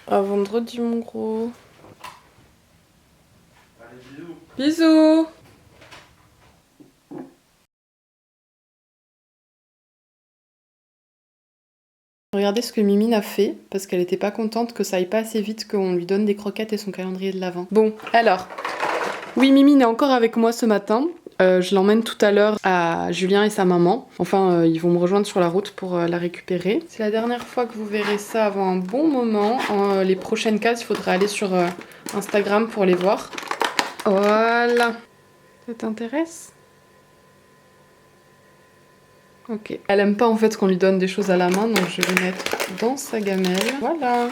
À vendredi, mon gros. Allez, bisous. Bisous. Regardez ce que Mimine a fait, parce qu'elle était pas contente que ça aille pas assez vite qu'on lui donne des croquettes et son calendrier de l'Avent. Bon, alors. Oui, Mimine est encore avec moi ce matin. Je l'emmène tout à l'heure à Julien et sa maman. Enfin, ils vont me rejoindre sur la route pour la récupérer. C'est la dernière fois que vous verrez ça avant un bon moment. Les prochaines cases, il faudra aller sur Instagram pour les voir. Voilà. Ça t'intéresse ? Ok. Elle aime pas en fait qu'on lui donne des choses à la main, donc je vais les mettre dans sa gamelle. Voilà.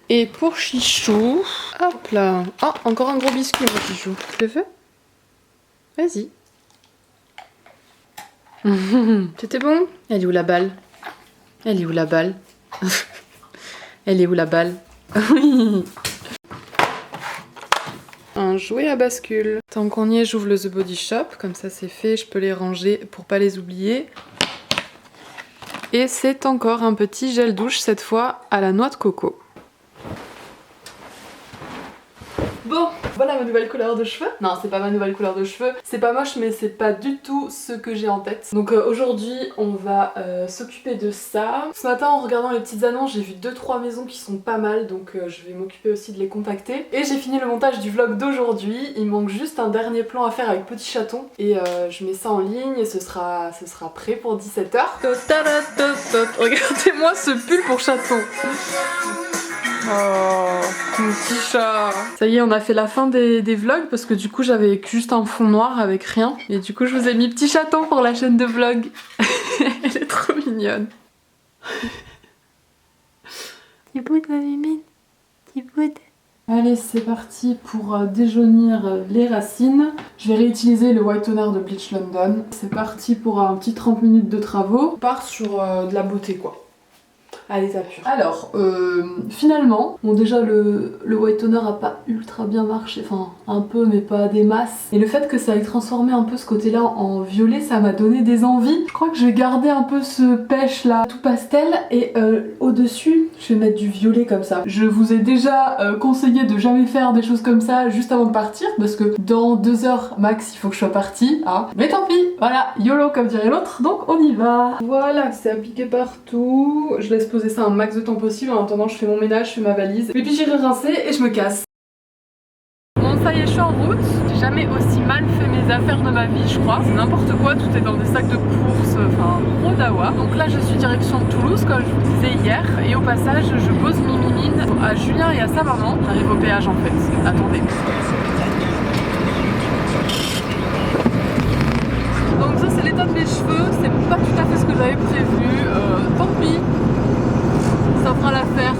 Et pour Chichou, hop là. Oh, encore un gros biscuit, mon Chichou. Tu le veux ? Vas-y. C'était bon ? Elle est où la balle ? Elle est où la balle ? Elle est où la balle ? Oui. Un jouet à bascule. Tant qu'on y est, j'ouvre le The Body Shop. Comme ça, c'est fait. Je peux les ranger pour pas les oublier. Et c'est encore un petit gel douche, cette fois à la noix de coco. Bon, voilà ma nouvelle couleur de cheveux. Non, c'est pas ma nouvelle couleur de cheveux. C'est pas moche, mais c'est pas du tout ce que j'ai en tête. Donc aujourd'hui, on va s'occuper de ça. Ce matin, en regardant les petites annonces, j'ai vu 2-3 maisons qui sont pas mal, donc je vais m'occuper aussi de les contacter. Et j'ai fini le montage du vlog d'aujourd'hui. Il manque juste un dernier plan à faire avec Petit Chaton. Et je mets ça en ligne et ce sera prêt pour 17 h. Regardez-moi ce pull pour chaton. Oh, mon petit chat. Ça y est, on a fait la fin des vlogs parce que du coup j'avais juste un fond noir avec rien. Et du coup je vous ai mis Petit Chaton pour la chaîne de vlog. Elle est trop mignonne. T'es boude ma mimine. T'es boude. Allez, c'est parti pour déjaunir les racines. Je vais réutiliser le white toner de Bleach London. C'est parti pour un petit 30 minutes de travaux. On part sur de la beauté quoi. À l'état pur. Alors, finalement, bon déjà le white toner a pas ultra bien marché, enfin un peu mais pas des masses. Et le fait que ça ait transformé un peu ce côté-là en violet, ça m'a donné des envies. Je crois que je vais garder un peu ce pêche là tout pastel et au-dessus, je vais mettre du violet comme ça. Je vous ai déjà conseillé de jamais faire des choses comme ça juste avant de partir parce que dans 2 heures max il faut que je sois partie. Hein. Mais tant pis, voilà, YOLO comme dirait l'autre, donc on y va. Voilà, c'est appliqué partout. Je laisse poser ça un max de temps possible. En attendant, je fais mon ménage, je fais ma valise. Et puis j'irai rincer et je me casse. Bon, ça y est, je suis en route. J'ai jamais aussi mal fait mes affaires de ma vie, je crois. C'est n'importe quoi, tout est dans des sacs de courses, enfin, gros dawa. Donc là, je suis direction Toulouse, comme je vous disais hier. Et au passage, je pose Mimine à Julien et à sa maman. J'arrive au péage en fait. Attendez. Donc ça, c'est l'état de mes cheveux. C'est pas tout à fait ce que j'avais prévu. Tant pis. Ça fera l'affaire.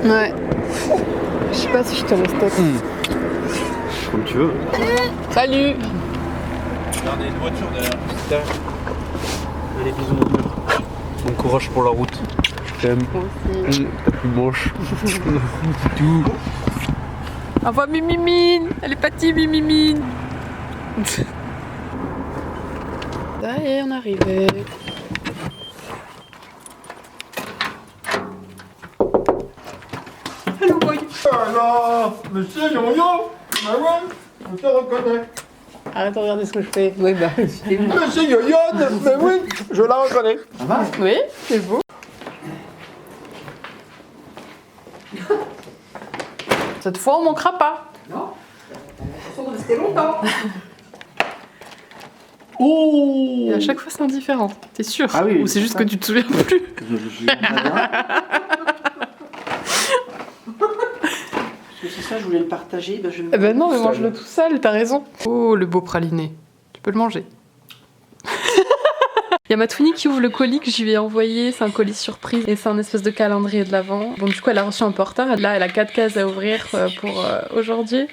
Ouais. Je sais pas si je te respecte. Comme tu veux. Salut. Regardez une voiture derrière. Allez, bisous mon cœur. Bon courage pour la route. Je t'aime. T'as plus moche. Tout. Au revoir Mimimine. Elle est partie Mimimine. Ça y est, on est arrivé. Hello boy. Alors, monsieur Yo-Yo, bah ouais, je te reconnais. Arrête de regarder ce que je fais. Oui, bah, c'est vous. Monsieur Yo-Yo, mais oui, je la reconnais. Ça va? Oui, c'est vous. Cette fois, on manquera pas. Non, on va rester longtemps. Et à chaque fois, c'est indifférent. T'es sûr? Ah oui, ou c'est juste que tu te souviens plus? C'est ça, je voulais le partager. Ben je Eh ben non, mais mange-le tout seul, t'as raison. Oh, le beau praliné. Tu peux le manger. Il y a ma Twinnie qui ouvre le colis que j'y vais envoyer. C'est un colis surprise et c'est un espèce de calendrier de l'Avent. Bon, du coup, elle a reçu un porteur. Là, elle a 4 cases à ouvrir pour aujourd'hui. Alors,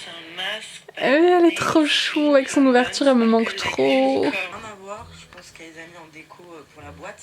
c'est un masque. Et elle est trop chou avec son ouverture, elle me manque trop. Rien à voir, je pense qu'elle les a mis en déco pour la boîte.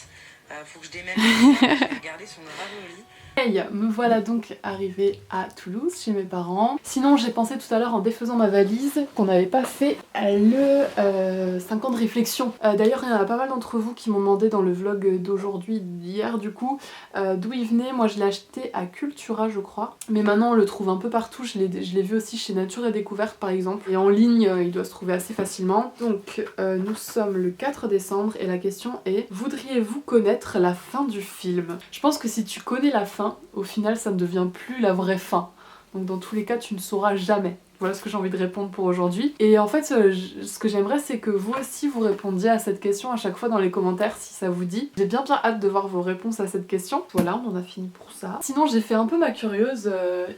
Faut que je démêle tout ça, je vais regarder son ravoli. Hey, me voilà donc arrivée à Toulouse chez mes parents. Sinon j'ai pensé tout à l'heure en défaisant ma valise qu'on n'avait pas fait le 5 ans de réflexion. D'ailleurs il y en a pas mal d'entre vous qui m'ont demandé dans le vlog d'aujourd'hui, d'hier du coup, d'où il venait. Moi je l'ai acheté à Cultura je crois. Mais maintenant on le trouve un peu partout, je l'ai vu aussi chez Nature et Découverte par exemple. Et en ligne il doit se trouver assez facilement. Donc nous sommes le 4 décembre et la question est: voudriez-vous connaître la fin du film? Je pense que si tu connais la fin, au final ça ne devient plus la vraie fin. Donc dans tous les cas tu ne sauras jamais. Voilà ce que j'ai envie de répondre pour aujourd'hui. Et en fait ce que j'aimerais c'est que vous aussi vous répondiez à cette question à chaque fois dans les commentaires si ça vous dit. J'ai bien hâte de voir vos réponses à cette question. Voilà, on en a fini pour ça. Sinon j'ai fait un peu ma curieuse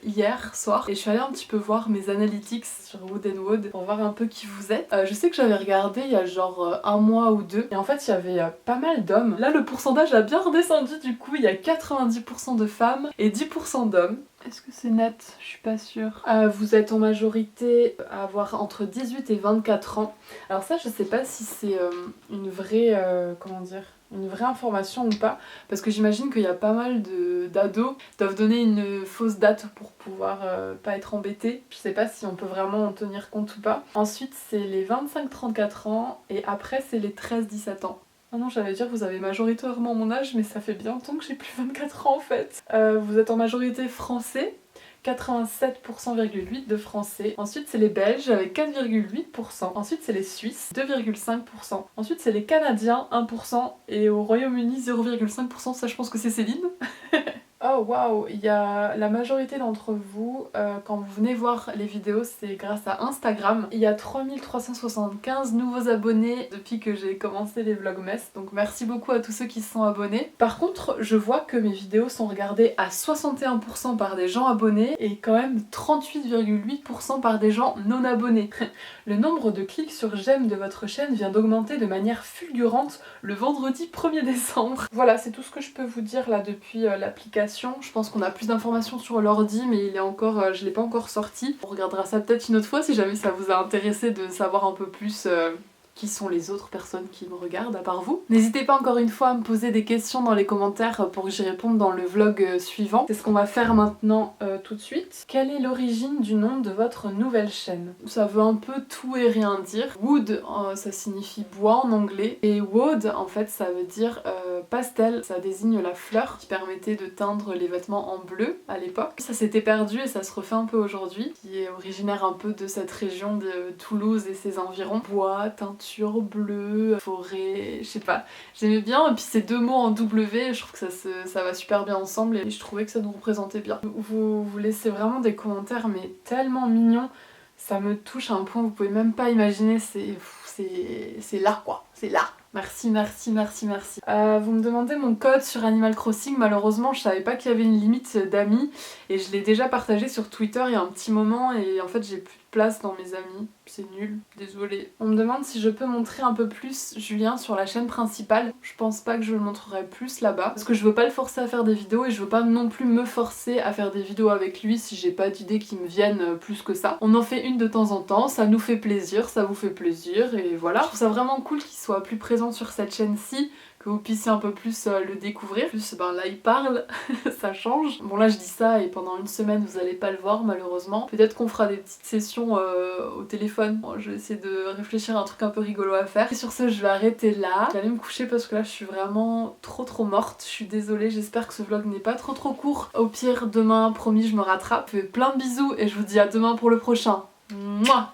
hier soir et je suis allée un petit peu voir mes analytics sur Wood & Wood pour voir un peu qui vous êtes. Je sais que j'avais regardé il y a genre un mois ou deux et en fait il y avait pas mal d'hommes. Là le pourcentage a bien redescendu du coup, il y a 90% de femmes et 10% d'hommes. Est-ce que c'est net? Je suis pas sûre. Vous êtes en majorité à avoir entre 18 et 24 ans. Alors ça je sais pas si c'est une vraie comment dire, une vraie information ou pas, parce que j'imagine qu'il y a pas mal d'ados qui doivent donner une fausse date pour pouvoir pas être embêtés. Je sais pas si on peut vraiment en tenir compte ou pas. Ensuite c'est les 25-34 ans et après c'est les 13-17 ans. Ah non, j'allais dire vous avez majoritairement mon âge, mais ça fait bien longtemps que j'ai plus 24 ans en fait. Vous êtes en majorité français, 87,8% de français. Ensuite c'est les Belges avec 4,8%. Ensuite c'est les Suisses, 2,5%. Ensuite c'est les Canadiens, 1%. Et au Royaume-Uni, 0,5%. Ça je pense que c'est Céline. Oh waouh, il y a la majorité d'entre vous, quand vous venez voir les vidéos, c'est grâce à Instagram. Il y a 3375 nouveaux abonnés depuis que j'ai commencé les vlogmas, donc merci beaucoup à tous ceux qui se sont abonnés. Par contre, je vois que mes vidéos sont regardées à 61% par des gens abonnés et quand même 38,8% par des gens non abonnés. Le nombre de clics sur j'aime de votre chaîne vient d'augmenter de manière fulgurante le vendredi 1er décembre. Voilà, c'est tout ce que je peux vous dire là depuis l'application. Je pense qu'on a plus d'informations sur l'ordi, mais il est encore, je l'ai pas encore sorti. On regardera ça peut-être une autre fois si jamais ça vous a intéressé de savoir un peu plus qui sont les autres personnes qui me regardent à part vous. N'hésitez pas encore une fois à me poser des questions dans les commentaires pour que j'y réponde dans le vlog suivant. C'est ce qu'on va faire maintenant tout de suite. Quelle est l'origine du nom de votre nouvelle chaîne? Ça veut un peu tout et rien dire. Wood, ça signifie bois en anglais. Et wood, en fait, ça veut dire pastel. Ça désigne la fleur qui permettait de teindre les vêtements en bleu à l'époque. Ça s'était perdu et ça se refait un peu aujourd'hui. Qui est originaire un peu de cette région de Toulouse et ses environs. Bois, teinture, bleu, forêt, je sais pas. J'aimais bien, et puis ces deux mots en W, je trouve que ça va super bien ensemble et je trouvais que ça nous représentait bien. Vous laissez vraiment des commentaires mais tellement mignons, ça me touche à un point que vous pouvez même pas imaginer, c'est là quoi, c'est là. Merci, merci, merci, merci. Vous me demandez mon code sur Animal Crossing, malheureusement je savais pas qu'il y avait une limite d'amis et je l'ai déjà partagé sur Twitter il y a un petit moment et en fait j'ai plus de place dans mes amis, c'est nul, désolée. On me demande si je peux montrer un peu plus Julien sur la chaîne principale. Je pense pas que je le montrerai plus là-bas parce que je veux pas le forcer à faire des vidéos et je veux pas non plus me forcer à faire des vidéos avec lui si j'ai pas d'idées qui me viennent plus que ça. On en fait une de temps en temps, ça nous fait plaisir, ça vous fait plaisir et voilà. Je trouve ça vraiment cool qu'il soit plus présent sur cette chaîne-ci, que vous puissiez un peu plus le découvrir. En plus ben là il parle, ça change. Bon là je dis ça et pendant une semaine vous allez pas le voir malheureusement. Peut-être qu'on fera des petites sessions au téléphone. Bon, je vais essayer de réfléchir à un truc un peu rigolo à faire. Et sur ce je vais arrêter là. Je vais aller me coucher parce que là je suis vraiment trop morte. Je suis désolée, j'espère que ce vlog n'est pas trop court. Au pire demain, promis je me rattrape. Je fais plein de bisous et je vous dis à demain pour le prochain. Mouah.